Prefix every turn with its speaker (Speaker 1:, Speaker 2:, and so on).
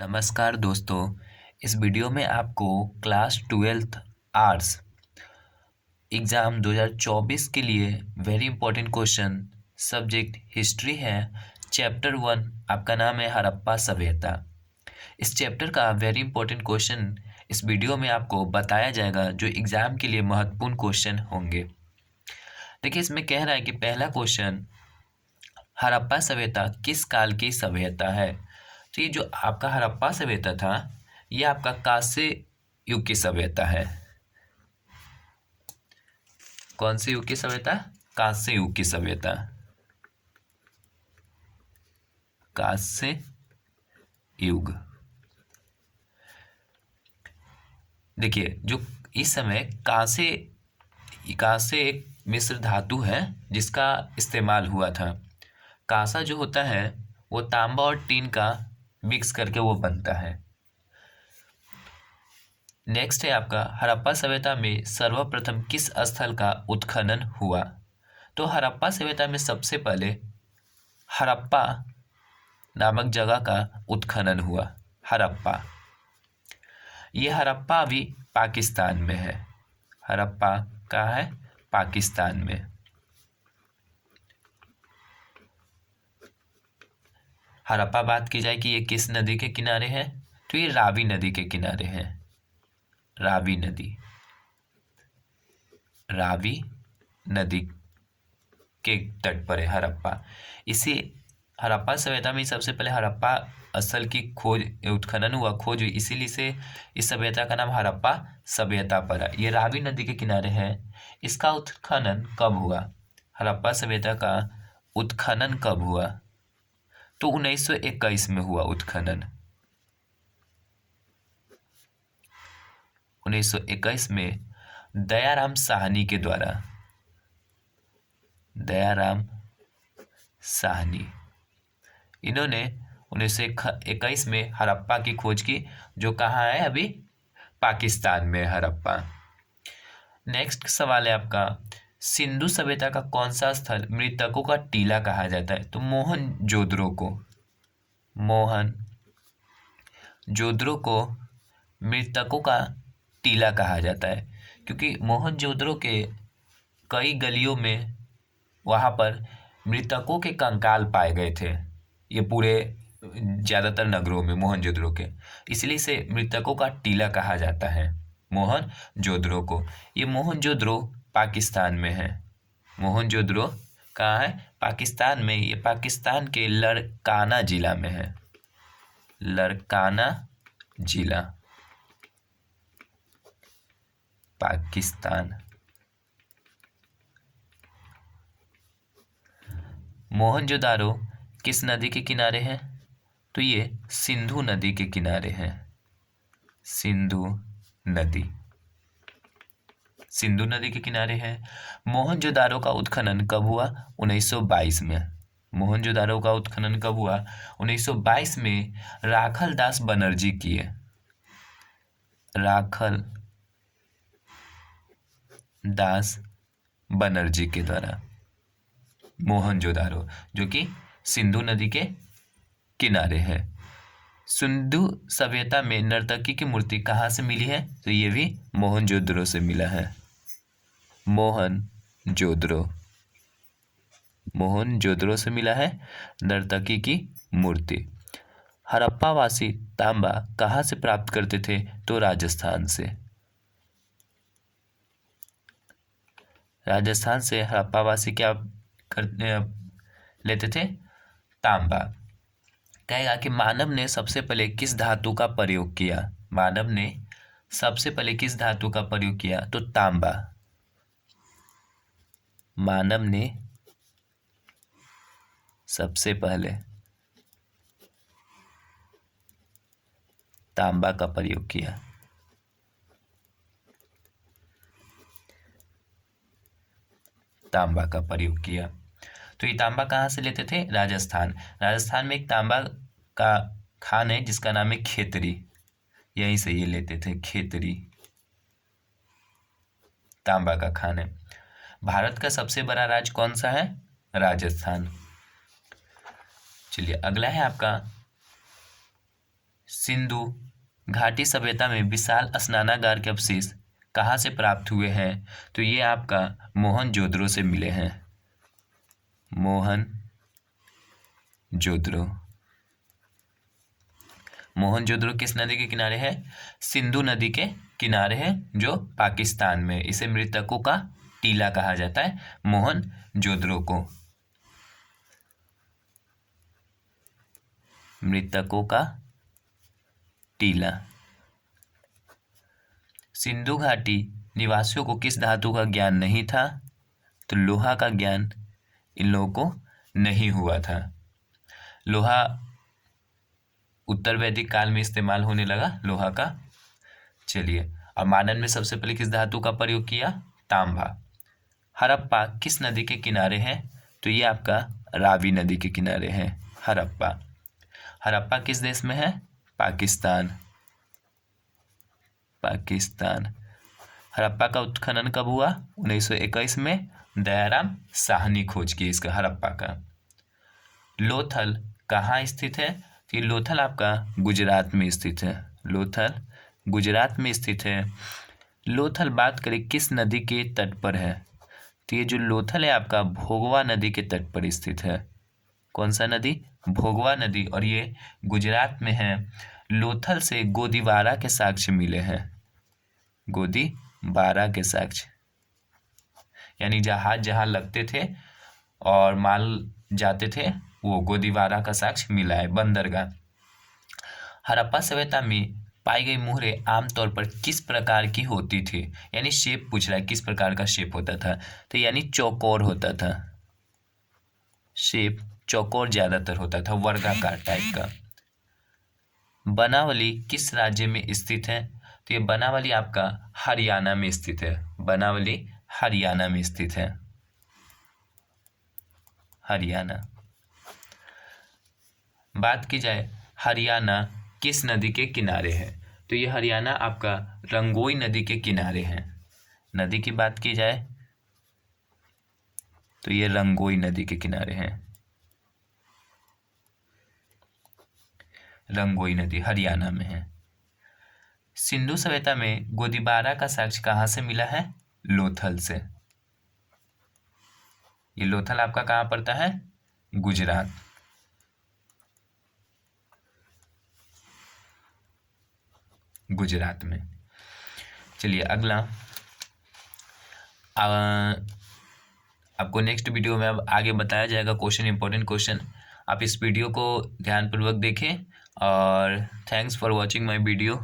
Speaker 1: नमस्कार दोस्तों। इस वीडियो में आपको क्लास 12th आर्ट्स एग्ज़ाम 2024 के लिए very important question subject history है। चैप्टर 1 आपका नाम है हड़प्पा सभ्यता। इस चैप्टर का वेरी इंपॉर्टेंट क्वेश्चन इस वीडियो में आपको बताया जाएगा जो एग्ज़ाम के लिए महत्वपूर्ण क्वेश्चन होंगे। देखिए, इसमें कह रहा है कि पहला क्वेश्चन, हड़प्पा सभ्यता किस काल की सभ्यता है। तो ये जो आपका हड़प्पा सभ्यता था, ये आपका कांस्य युग की सभ्यता है। कौन से युग की सभ्यता? कांस्य युग की सभ्यता। कांस्य युग। देखिए, जो इस समय कांस्य एक मिश्र धातु है जिसका इस्तेमाल हुआ था। कांसा जो होता है वो तांबा और टीन का मिक्स करके वो बनता है। नेक्स्ट है आपका, हड़प्पा सभ्यता में सर्वप्रथम किस स्थल का उत्खनन हुआ। तो हड़प्पा सभ्यता में सबसे पहले हड़प्पा नामक जगह का उत्खनन हुआ। हड़प्पा, ये हड़प्पा अभी पाकिस्तान में है। हड़प्पा कहाँ है? पाकिस्तान में। हड़प्पा बात की जाए कि ये किस नदी के किनारे है, तो ये रावी नदी के किनारे है। रावी नदी, रावी नदी के तट पर है हड़प्पा। इसी हड़प्पा सभ्यता में सबसे पहले हड़प्पा स्थल की खोज उत्खनन हुआ, खोज हुई, इसीलिए से इस सभ्यता का नाम हड़प्पा सभ्यता पड़ा। ये रावी नदी के किनारे है। इसका उत्खनन कब हुआ? हड़प्पा सभ्यता का उत्खनन कब हुआ? तो 1921 में हुआ उत्खनन। 1921 में दयाराम साहनी के द्वारा, दयाराम साहनी, इन्होंने 1921 में हड़प्पा की खोज की, जो कहाँ है? अभी पाकिस्तान में हड़प्पा। नेक्स्ट सवाल है आपका, सिंधु सभ्यता का कौन सा स्थल मृतकों का टीला कहा जाता है। तो मोहनजोदड़ो को, मोहनजोदड़ो को मृतकों का टीला कहा जाता है, क्योंकि मोहनजोदड़ो के कई गलियों में वहाँ पर मृतकों के कंकाल पाए गए थे। ये पूरे ज़्यादातर नगरों में मोहनजोदड़ो के, इसलिए इसे मृतकों का टीला कहा जाता है मोहनजोदड़ो को। ये मोहनजोदड़ो पाकिस्तान में है। मोहनजोदड़ो कहाँ है? पाकिस्तान में। ये पाकिस्तान के लड़काना जिला में है। लड़काना जिला, पाकिस्तान। मोहनजोदारो किस नदी के किनारे है? तो ये सिंधु नदी के किनारे है। सिंधु नदी, सिंधु नदी के किनारे है। मोहनजोदारो का उत्खनन कब हुआ? 1922 में। मोहनजोदारो का उत्खनन कब हुआ? 1922 में राखल दास बनर्जी किए। राखल दास बनर्जी के द्वारा मोहनजोदारो, जो कि सिंधु नदी के किनारे है। सिंधु सभ्यता में नर्तकी की मूर्ति कहाँ से मिली है? तो ये भी मोहनजोदड़ो से मिला है। मोहनजोदड़ो, मोहनजोदड़ो से मिला है नर्तकी की मूर्ति। हड़प्पावासी तांबा कहाँ से प्राप्त करते थे? तो राजस्थान से। राजस्थान से हड़प्पावासी क्या करते लेते थे? तांबा। कहेगा कि मानव ने सबसे पहले किस धातु का प्रयोग किया। मानव ने सबसे पहले किस धातु का प्रयोग किया? तो तांबा। मानव ने सबसे पहले तांबा का प्रयोग किया। तांबा का प्रयोग किया। तो ये तांबा कहाँ से लेते थे? राजस्थान। राजस्थान में एक तांबा का खान है जिसका नाम है खेतरी, यहीं से ये लेते थे। खेतरी तांबा का खान है। भारत का सबसे बड़ा राज्य कौन सा है? राजस्थान। चलिए, अगला है आपका सिंधु घाटी सभ्यता में विशाल स्नानागार के अवशेष कहाँ से प्राप्त हुए हैं? तो ये आपका मोहनजोदड़ो से मिले हैं। मोहनजोदड़ो किस नदी के किनारे है? सिंधु नदी के किनारे है, जो पाकिस्तान में। इसे मृतकों का टीला कहा जाता है, मोहनजोदड़ो को। मृतकों का टीला। सिंधु घाटी निवासियों को किस धातु का ज्ञान नहीं था? तो लोहा का ज्ञान इन लोगों को नहीं हुआ था। लोहा उत्तर वैदिक काल में इस्तेमाल होने लगा, लोहा का। चलिए, अब मानव में सबसे पहले किस धातु का प्रयोग किया? तांबा। हड़प्पा किस नदी के किनारे है? तो ये आपका रावी नदी के किनारे है हड़प्पा। हड़प्पा किस देश में है? पाकिस्तान। हड़प्पा का उत्खनन कब हुआ? 1921 में दयाराम साहनी खोज की इसका, हड़प्पा का। लोथल कहाँ स्थित है? तो ये लोथल आपका गुजरात में स्थित है। लोथल गुजरात में स्थित है। लोथल बात करें किस नदी के तट पर है? तो ये जो लोथल है आपका भोगवा नदी के तट पर स्थित है। कौन सा नदी? भोगवा नदी, और ये गुजरात में है। लोथल से गोदीबारा के साक्ष्य मिले हैं। गोदीबारा के साक्ष्य, यानी जहाज जहाँ लगते थे और माल जाते थे, वो गोदीबारा का साक्ष्य मिला है, बंदरगाह। हड़प्पा सभ्यता में पाई गई मुहरें आमतौर पर किस प्रकार की होती थी? यानी शेप पूछ रहा है, किस प्रकार का शेप होता था? तो यानी चौकोर होता था। शेप चौकोर ज्यादातर होता था, वर्गाकार टाइप का। बनावली किस राज्य में स्थित है? तो ये बनावली आपका हरियाणा में स्थित है। बनावली हरियाणा में स्थित है। हरियाणा। बात की जाए हरियाणा किस नदी के किनारे है? तो ये हरियाणा आपका रंगोई नदी के किनारे है। नदी की बात की जाए तो ये रंगोई नदी के किनारे है। रंगोई नदी हरियाणा में है। सिंधु सभ्यता में गोदीबारा का साक्ष्य कहाँ से मिला है? लोथल से। ये लोथल आपका कहाँ पड़ता है? गुजरात। गुजरात में। चलिए अगला, आपको नेक्स्ट वीडियो में अब आगे बताया जाएगा क्वेश्चन, इंपॉर्टेंट क्वेश्चन। आप इस वीडियो को ध्यानपूर्वक देखें और thanks for watching my video.